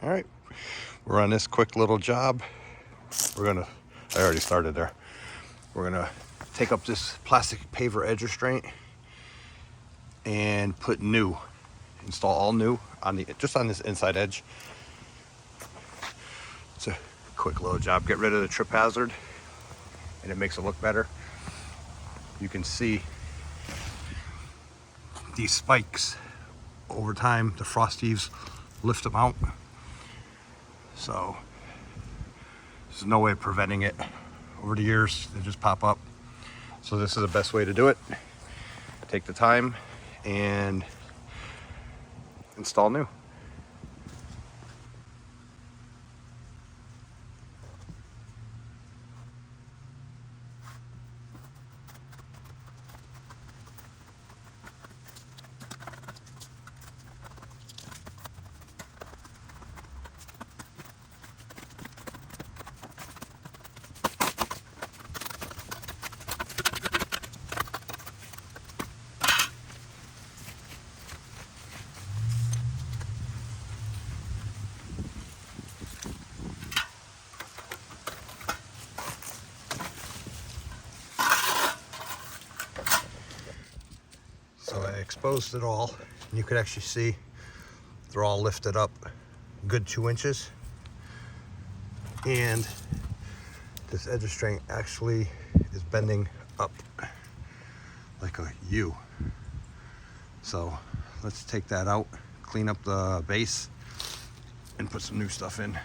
All right, we're on this quick little job. I already started there. We're gonna take up this plastic paver edge restraint and put new, install all new on just on this inside edge. It's a quick little job. Get rid of the trip hazard and it makes it look better. You can see these spikes over time, the frost eaves lift them out. So there's no way of preventing it. Over the years, they just pop up. So this is the best way to do it. Take the time and install new. So I exposed it all, and you could actually see they're all lifted up good 2 inches. And this edge restraint actually is bending up like a U. So let's take that out, clean up the base, and put some new stuff in.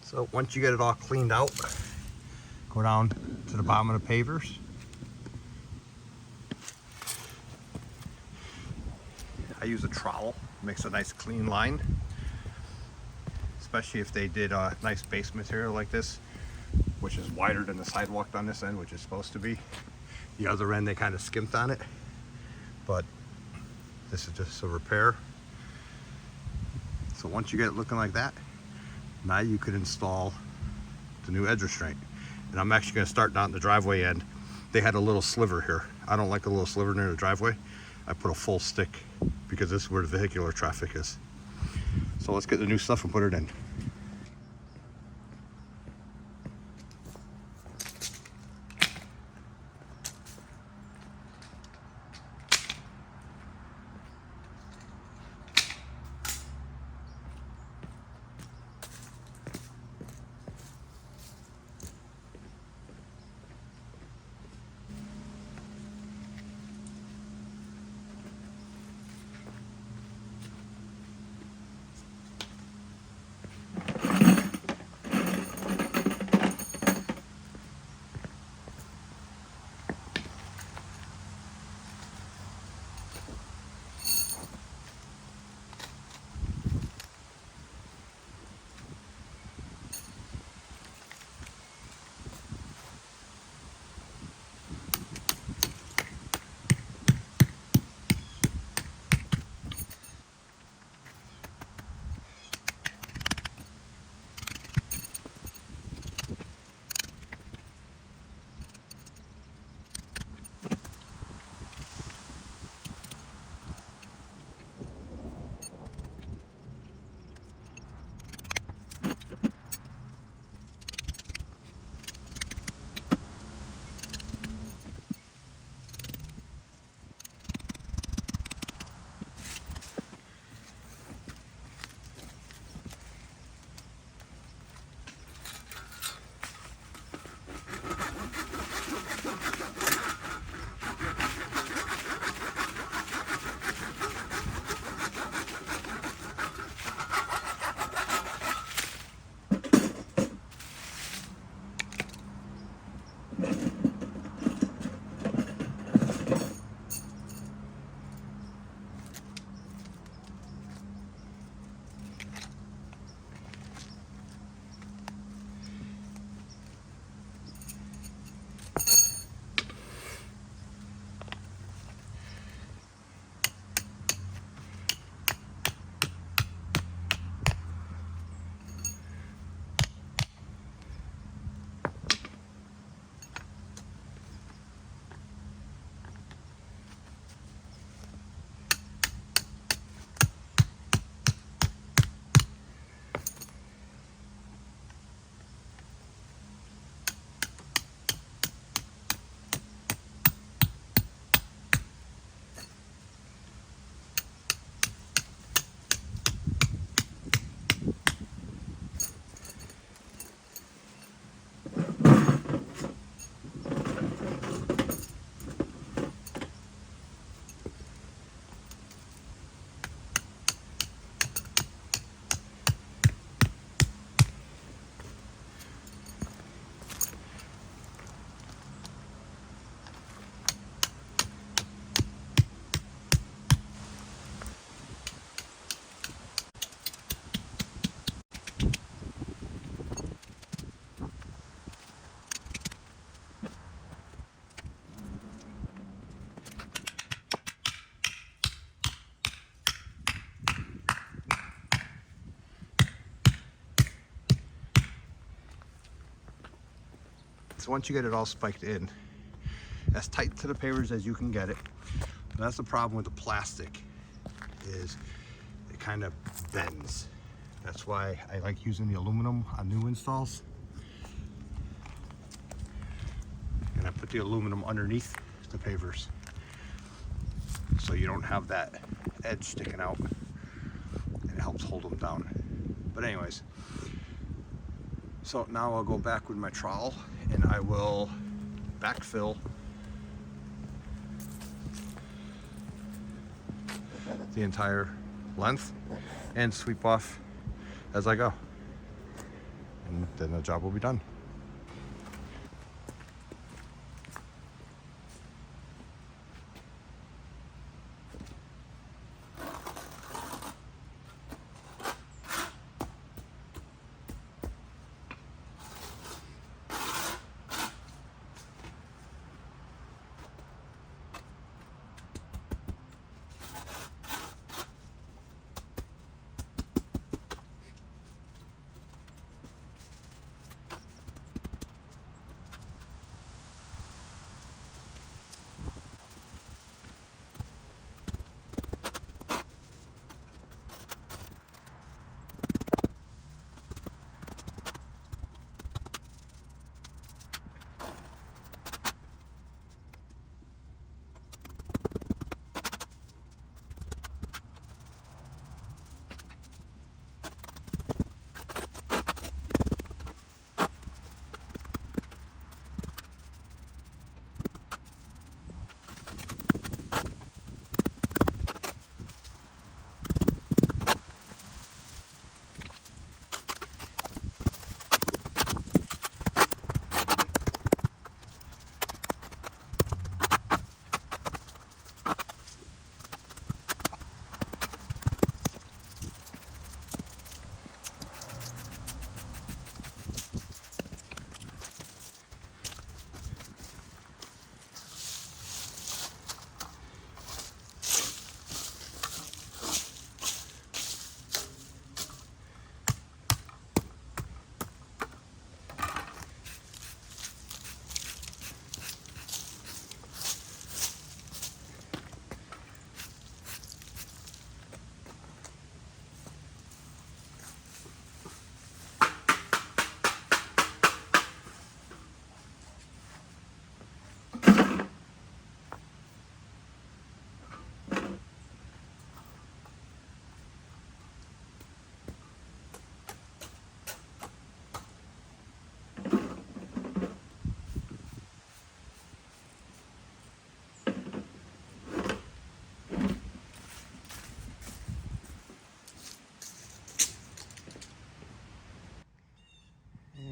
So once you get it all cleaned out, go down to the bottom of the pavers. I use a trowel, makes a nice clean line, especially if they did a nice base material like this, which is wider than the sidewalk on this end, which is supposed to be. The other end, they kind of skimped on it, but this is just a repair. So once you get it looking like that, now you could install the new edge restraint. And I'm actually going to start down the driveway end. They had a little sliver here. I don't like a little sliver near the driveway. I put a full stick because this is where the vehicular traffic is. So let's get the new stuff and put it in. So once you get it all spiked in, as tight to the pavers as you can get it. That's the problem with the plastic, is it kind of bends. That's why I like using the aluminum on new installs. And I put the aluminum underneath the pavers, so you don't have that edge sticking out, and it helps hold them down. But anyways, so now I'll go back with my trowel and I will backfill the entire length and sweep off as I go, and then the job will be done.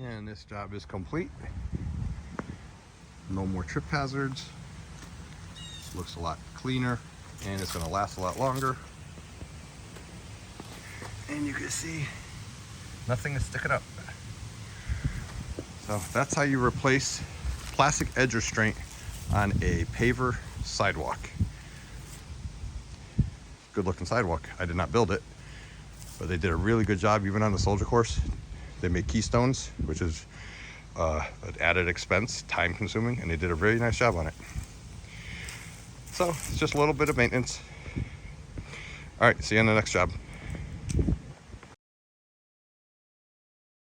And this job is complete. No more trip hazards. Looks a lot cleaner, and it's going to last a lot longer. And you can see nothing is sticking up. So that's how you replace plastic edge restraint on a paver sidewalk. Good looking sidewalk. I did not build it, but they did a really good job even on the soldier course. They made keystones, which is an added expense, time consuming, and they did a very nice job on it. So it's just a little bit of maintenance. All right, see you on the next job.